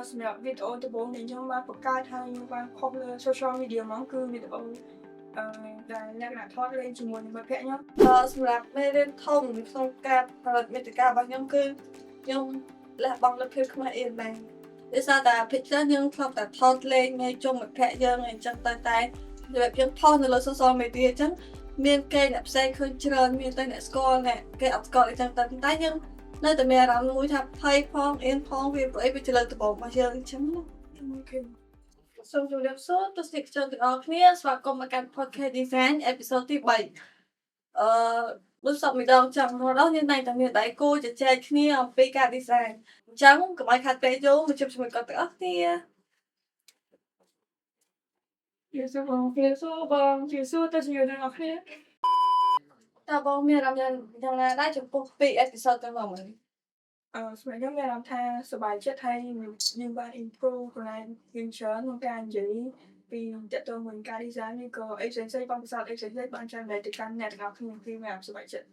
សម្រាប់វីដេអូដំបូងដែលខ្ញុំបានបង្កើតហើយខ្ញុំបានផុសលើ social media ហ្មងគឺវីដេអូដែលលក្ខណៈថតលេងជាមួយនឹងមិត្តភក្តិខ្ញុំសម្រាប់មេរៀនធំក្នុងការផលិតមាតិការបស់ខ្ញុំគឺខ្ញុំលះបង់លទ្ធភាពខ្មែរអៀនដែរដោយសារតែភាគច្រើនយើងធ្លាប់តែថតលេងនៅជុំមិត្តភក្តិយើងអញ្ចឹងតែរបៀបយើងផុសនៅលើ social media អញ្ចឹងមានគេអ្នកផ្សេងឃើញច្រើនមានតែអ្នកស្គាល់អ្នកគេអត់ស្គាល់អញ្ចឹងតែយើងនៅតែមានអារម្មណ៍មួយថាភ័យផងអៀនផងវាព្រោះអីវាជាលើកដំបូងរបស់យើងអញ្ចឹងណាសូមជម្រាបសួរទស្សនិកជនទាំងអស់គ្នាស្វាគមន៍មកកាន់ Podcast Design អេពីសូតទី3ដូចសពម្ដងចឹងរហូតយើងតែមានដៃគូជជែកគ្នាអំពីការ design អញ្ចឹងកុំឲ្យខាត់ពេលយូរមកជួបជាមួយគាត់ទាំងអស់គ្នាសួរបងទៅជារឿងអស់គ្នាតើបងមានអារម្មណ៍យ៉ាងណាដែរចំពោះពីអេពីសូតទាំងមកនេះសម្រាប់ខ្ញុំមានអារម្មណ៍ថាសប្បាយចិត្តហើយយើងបាន improve កន្លែងយើងច្រើនក្នុងការនិយាយពីតទៅនឹងការ design នេះក៏អីផ្សេងៗបងពិសោធន៍អីផ្សេងៗបានចែករំលែកទៅកាន់អ្នកទាំងអស់គ្នាគឺមានអារម្មណ៍សប្បាយចិត្ត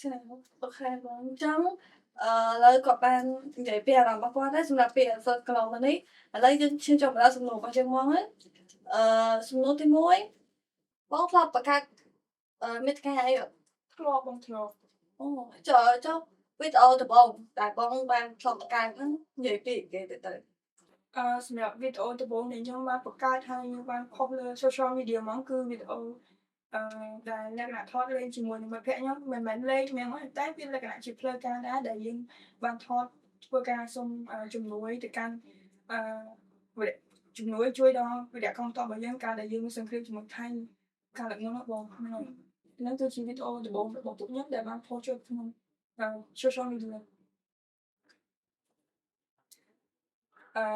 ចាអូខេបងអញ្ចឹងឥឡូវក៏បាននិយាយពីអារម្មណ៍របស់គាត់ដែរសម្រាប់ពីអេពីសូតកន្លងមកនេះឥឡូវយើងឈានចូលដល់សំណួររបស់យើងមកហើយសំណួរទី1បងធ្លាប់បង្កើតមាតិកាអីធ្លាប់អូចុះវីដេអូដំបូងដែលបងបានធ្លាប់បង្កើតហ្នឹងនិយាយពីគេទៅសម្រាប់វីដេអូដំបូងដែលខ្ញុំបានបង្កើតហើយខ្ញុំបានផុសលើ social media ហ្មងគឺវីដេអូដែលលក្ខណៈថតលេងជាមួយនឹងមិត្តភក្តិខ្ញុំមិនមែនលេងហ្មងតែវាលក្ខណៈជាផ្លូវការដែរដែលយើងបានថតធ្វើការសុំជំនួយទៅកាន់ជំនួយជួយដល់វីដេអូកុងតបរបស់យើងកាលដែលយើងមានសង្គ្រាមជាមួយថៃកាលឡើងនោះបងហ្នឹងគឺជាវីដេអូដំបូងរបស់ពួកខ្ញុំដែលបានផុសចូលក្នុងsocial media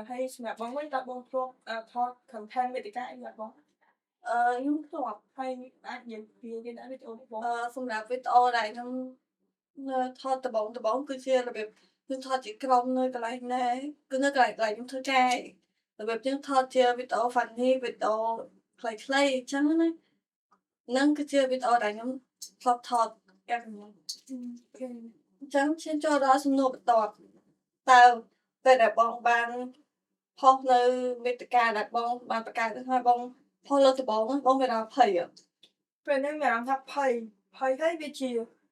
ហើយសម្រាប់បងវិញតើបងធ្លាប់ថត content មាតិកាអីអត់បងខ្ញុំធ្លាប់ហើយអាចនិយាយពីវីដេអូបងសម្រាប់វីដេអូដែលខ្ញុំថតដំបូងគឺជារបៀបខ្ញុំថតជាក្រុមនៅកន្លែងណាគឺនៅកន្លែងខ្ញុំធ្វើការរបៀបយើងថតជាវីដេអូ funny វីដេអូខ្លីៗអញ្ចឹងណានឹងគឺជាវីដេអូដែលខ្ញុំធ្លាប់ថតយ៉ាងហ្នឹងអញ្ចឹងឈានចូលដល់សំណួរបន្ទាប់តើពេលដែលបងបានផុសនៅមាតិកាដែលបងបានបង្កើតហើយបងផុសលើដំបូងបងមានអារម្មណ៍ភ័យពេលហ្នឹងមានអារម្មណ៍ថាភ័យហើយវាជា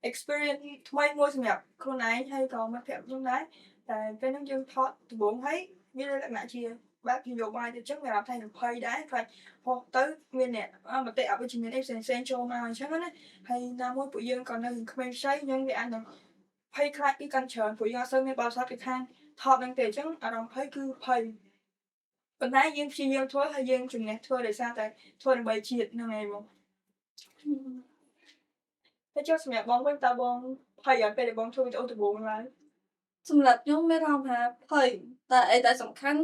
experience ថ្មីមួយសម្រាប់ខ្លួនឯងហើយក៏មិត្តភក្តិខ្ញុំដែរតែពេលហ្នឹងយើងថតដំបូងហើយមានលក្ខណៈជាបែបនយោបាយទៅចឹងមានអារម្មណ៍ថាខ្ញុំភ័យដែរខ្លាចផុសទៅមានអ្នកមតិអវិជ្ជមានអីផ្សេងចូលមកអញ្ចឹងណាហើយណាមួយពួកយើងក៏នៅក្មេងខ្ចីយើងវាអាចនឹងភ័យខ្លាចពីកាន់ច្រើនព្រោះយើងអត់សូវមានបទពិសោធន៍ពីខាងថតហ្នឹងទេអញ្ចឹងអារម្មណ៍ភ័យគឺភ័យប៉ុន្តែយើងព្យាយាមធ្វើហើយយើងជំនះធ្វើដោយសារតែធ្វើដើម្បីជាតិហ្នឹងឯងបងហើយចុះសម្រាប់បងវិញតើបងភ័យអត់ពេលដែលបងធ្វើវីដេអូដំបូងឡើយសម្រាប់ខ្ញុំមានអារម្មណ៍ថាភ័យតែអីដែលសំខាន់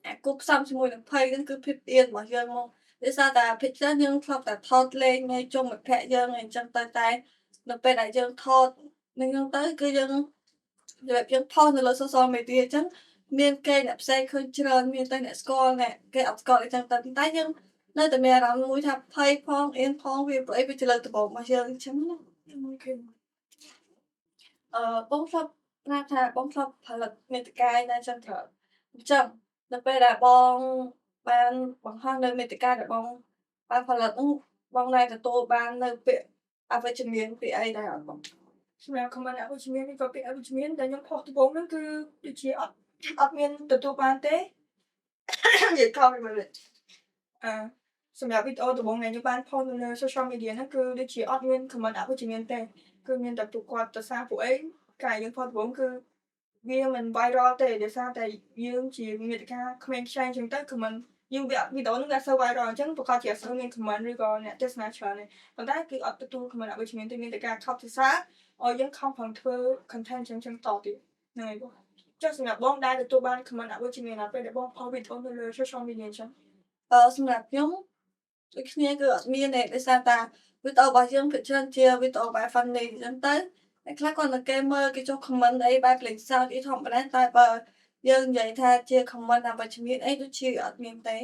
អាគូផ្សំជាមួយនឹងភ័យហ្នឹងគឺភាពអៀនរបស់យើងមកដោយសារតែភាគច្រើនយើងធ្លាប់តែថតលេងនៅជុំមិត្តភក្តិយើងអញ្ចឹងតែនៅពេលដែលយើងថតនឹងហ្នឹងទៅគឺយើងរបៀបយើងផុសនៅលើ social media អញ្ចឹងមានគេអ្នកផ្សេងឃើញច្រើនមានតែអ្នកស្គាល់អ្នកគេអត់ស្គាល់អញ្ចឹងតែយើងនៅតែមានអារម្មណ៍មួយថាភ័យផងអៀនផងវាព្រោះអីវាជាលើកដំបូងរបស់យើងអញ្ចឹងណាបងធ្លាប់ប្រាប់ថាបងធ្លាប់ផលិតមាតិកាណាចឹងត្រូវអញ្ចឹងនៅពេលដែលបងបានបង្ហោះនៅមាតិកាដែលបងបានផលិតហ្នឹងបងដែលទទួលបាននៅពាក្យអវិជ្ជមានពីអីដែរអត់បងសម្រាប់ comment អវិជ្ជមាននេះក៏ពាក្យអវិជ្ជមានដែលខ្ញុំផុសដំបូងហ្នឹងគឺដូចជាអត់មានទទួលបានទេនិយាយខុសពីមើលសម្រាប់វីដេអូដំបូងដែលខ្ញុំបានផុសនៅលើ social media ហ្នឹងគឺដូចជាអត់មាន comment អវិជ្ជមានទេគឺមានតែពួកគាត់ទៅសារពួកអីកាលយើងផុសដំបូងគឺវាមិន viral ទេដោយសារតែយើងជាមាតិកាក្មេងខ្ចីអញ្ចឹងទៅ comment យើងវីដេអូហ្នឹងវាអត់សូវ viral អញ្ចឹងប្រកាសជាអត់សូវមាន comment ឬក៏អ្នកទស្សនាច្រើនទេប៉ុន្តែគឺអត់ទទួល comment អវិជ្ជមានទេមានតែការខកសរសើរឲ្យយើងខំប្រឹងធ្វើ content អញ្ចឹងតទៀតហ្នឹងហើយបងចុះសម្រាប់បងដែលទទួលបាន comment អវិជ្ជមានណាពេលដែលបងផុសវីដេអូនៅលើ social media អញ្ចឹងសម្រាប់ខ្ញុំដូចគ្នាគឺអត់មានទេដោយសារតែវីដេអូរបស់យើងភាគច្រើនជាវីដេអូបែប funny អញ្ចឹងទៅតែខ្លះគាត់នៅគេមើលគេចុះ comment អីបែបលេងសើចអីធម្មតាតែបើយើងនិយាយថាជា comment អវិជ្ជមានអីដូចជាអត់មានទេ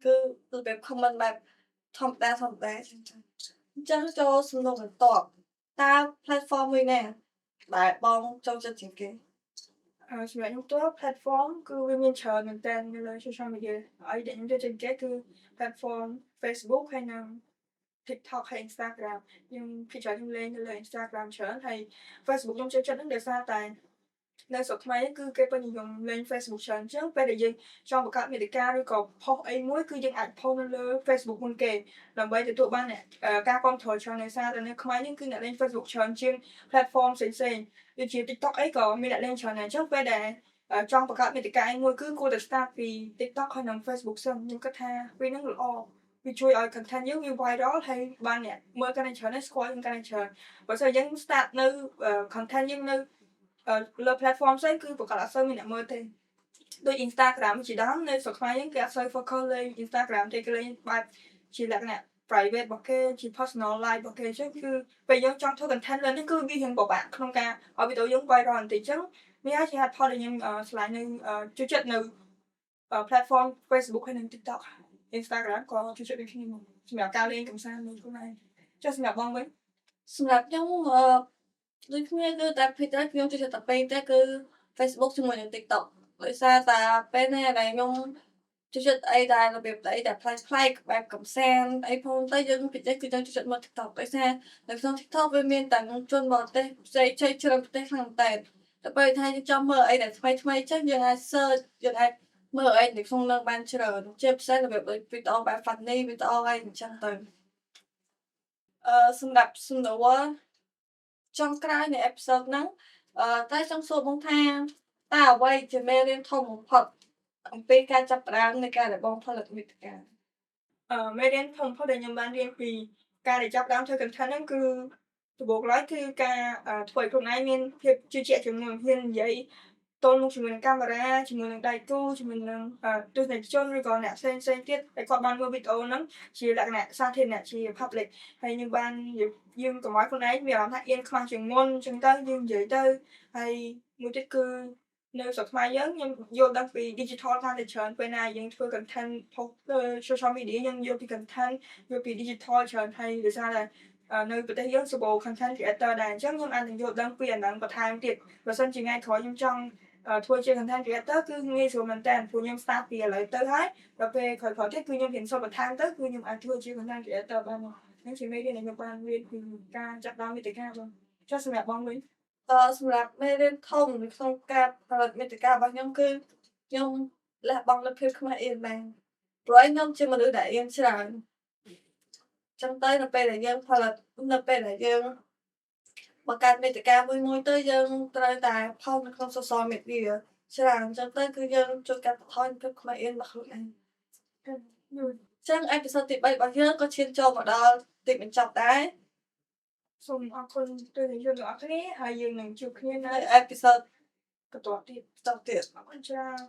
គឺបែប comment បែបធម្មតាអញ្ចឹងចូលសំណួរបន្ទាប់តើ platform មួយណាដែលបងចូលចិត្តជាងគេ សម្រាប់ខ្ញុំផ្ទាល់ platform គឺវាមានច្រើនមែនទែននៅលើ social media ហើយដែលខ្ញុំចូលចិត្តគេគឺ platform Facebook ហើយនិង TikTok ហើយ Instagram ខ្ញុំភាគច្រើនខ្ញុំលេងនៅលើ Instagram ច្រើនហើយ Facebook ខ្ញុំចូលចិត្តហ្នឹងដោយសារតែនៅស្រុកខ្មែរហ្នឹងគឺគេពេញនិយមលេង Facebook ច្រើនអញ្ចឹងពេលដែលយើងចង់បង្កើតមាតិកាឬក៏ផុសអីមួយគឺយើងអាចផុសនៅលើ Facebook មុនគេដើម្បីទទួលបានការគាំទ្រច្រើនដោយសារតែនៅខ្មែរហ្នឹងគឺអ្នកលេង Facebook ច្រើនជាង platform ផ្សេងៗដូចជា TikTok អីក៏មានអ្នកលេងច្រើនដែរអញ្ចឹងពេលដែលចង់បង្កើតមាតិកាអីមួយគឺគួរតែ start ពី TikTok ហើយនិង Facebook សិនខ្ញុំគិតថាពីរហ្នឹងល្អវាជួយឲ្យ content យើងវា viral ហើយបានអ្នកមើលកាន់តែច្រើនហើយស្គាល់យើងកាន់តែច្រើនបើមិនយើង start នៅ content យើងនៅលើ platform ផ្សេងគឺប្រកាសអត់សូវមានអ្នកមើលទេដូច Instagram ជាដើមនៅស្រុកខ្មែរយើងគេអត់សូវ focus លើ Instagram ទេគេលេងបែបជាលក្ខណៈ private របស់គេជា personal life របស់គេអញ្ចឹងគឺពេលយើងចង់ធ្វើ content លើនេះគឺវារៀងពិបាកក្នុងការឲ្យវីដេអូយើង viral បន្តិចអញ្ចឹងវាអាចជាហេតុផលដែលខ្ញុំឆ្លាញ់នៅចូលចិត្តនៅ platform Facebook ហើយនិង TikTok Instagram ក៏ចូលចិត្តដូចគ្នាសម្រាប់ការលេងកម្សាន្តនៃខ្លួនឯងចុះសម្រាប់បងវិញ សម្រាប់ខ្ញុំដូចគ្នាគឺតែភាគច្រើនខ្ញុំចូលចិត្តតែពីរទេគឺ Facebook ជាមួយនឹង TikTok ដោយសារតែពេលណាដែលខ្ញុំចូលចិត្តអីដែលរបៀបអីដែលប្លែកៗបែបកម្សាន្តអីផងទៅយើងពិសេសគឺយើងចូលចិត្តមើល TikTok ដោយសារនៅក្នុង TikTok វាមានតែជនបរទេសផ្សេងច្រើនប្រទេសខ្លាំងតែទៅពេលថាយើងចង់មើលអីដែលថ្មីៗចឹងយើងអាច search យើងអាចមើលអីនៅក្នុងនឹងបានច្រើនជាពិសេសរបៀបដូចវីដេអូបែប funny វីដេអូអីអញ្ចឹងទៅសម្រាប់សំណួរចុងក្រោយនៃអេពីសូតហ្នឹងតែចង់សួរបងថាតើអ្វីជាមេរៀនធំបំផុតអំពីការចាប់ផ្ដើមនៃការដែលបងផលិតមាតិកា មេរៀនធំបំផុតដែលខ្ញុំបានរៀនពីការដែលចាប់ផ្ដើមធ្វើ content ហ្នឹងគឺដំបូងឡើយគឺការធ្វើឲ្យខ្លួនឯងមានភាពជឿជាក់ជាងមុនហ៊ាននិយាយទល់មុខជាមួយនឹងកាមេរ៉ាជាមួយនឹងដៃគូជាមួយនឹងទស្សនិកជនឬក៏អ្នកផ្សេងៗទៀតដែលគាត់បានមើលវីដេអូហ្នឹងជាលក្ខណៈសាធារណៈជា public ហើយយើងបានយើងកុំឲ្យខ្លួនឯងមានអារម្មណ៍ថាអៀនខ្មាស់ជាងមុនអញ្ចឹងទៅយើងនិយាយទៅហើយមួយទៀតគឺនៅស្រុកខ្មែរយើងខ្ញុំយល់ដឹងពី digital កាន់តែច្រើនពេលណាយើងធ្វើ content ផុសលើ social media យើងយល់ពី content យល់ពី digital ច្រើនហើយដោយសារតែនៅប្រទេសយើងសម្បូរ content creator ដែរអញ្ចឹងខ្ញុំអាចនឹងយល់ដឹងពីអាហ្នឹងបន្ថែមទៀតបើសិនជាថ្ងៃក្រោយខ្ញុំចង់ធ្វើជា content creator គឺងាយស្រួលមែនតើព្រោះខ្ញុំ start ពីឥឡូវទៅហើយដល់ពេលក្រោយៗទៀតគឺខ្ញុំរៀនសូត្របន្ថែមទៅគឺខ្ញុំអាចធ្វើជា content creator បានហ្នឹងជាមេរៀនដែលខ្ញុំបានរៀនពីការចាប់ផ្ដើមមាតិកាបងចុះសម្រាប់បងវិញសម្រាប់មេរៀនធំនៅក្នុងការផលិតមាតិការបស់ខ្ញុំគឺខ្ញុំលះបង់នូវភាពខ្មាស់អៀនបានព្រោះខ្ញុំជាមនុស្សដែលអៀនច្រើនចឹងទៅនៅពេលដែលយើងផលិតនៅពេលដែលយើងបង្កើតមាតិកាមួយទៅយើងត្រូវតែផុសនៅក្នុង social media ច្រើនអញ្ចឹងទៅគឺយើងជួយកាត់បន្ថយភាពខ្មាស់អៀនរបស់ខ្លួនឯងចឹងអេពីសូតទី3របស់យើងក៏ឈានចូលមកដល់ទីបញ្ចប់ដែរសូមអរគុណទស្សនិកជនទាំងអស់គ្នាហើយយើងនឹងជួបគ្នានៅ អេពីសូតបន្តទៀតអរគុណច្រើន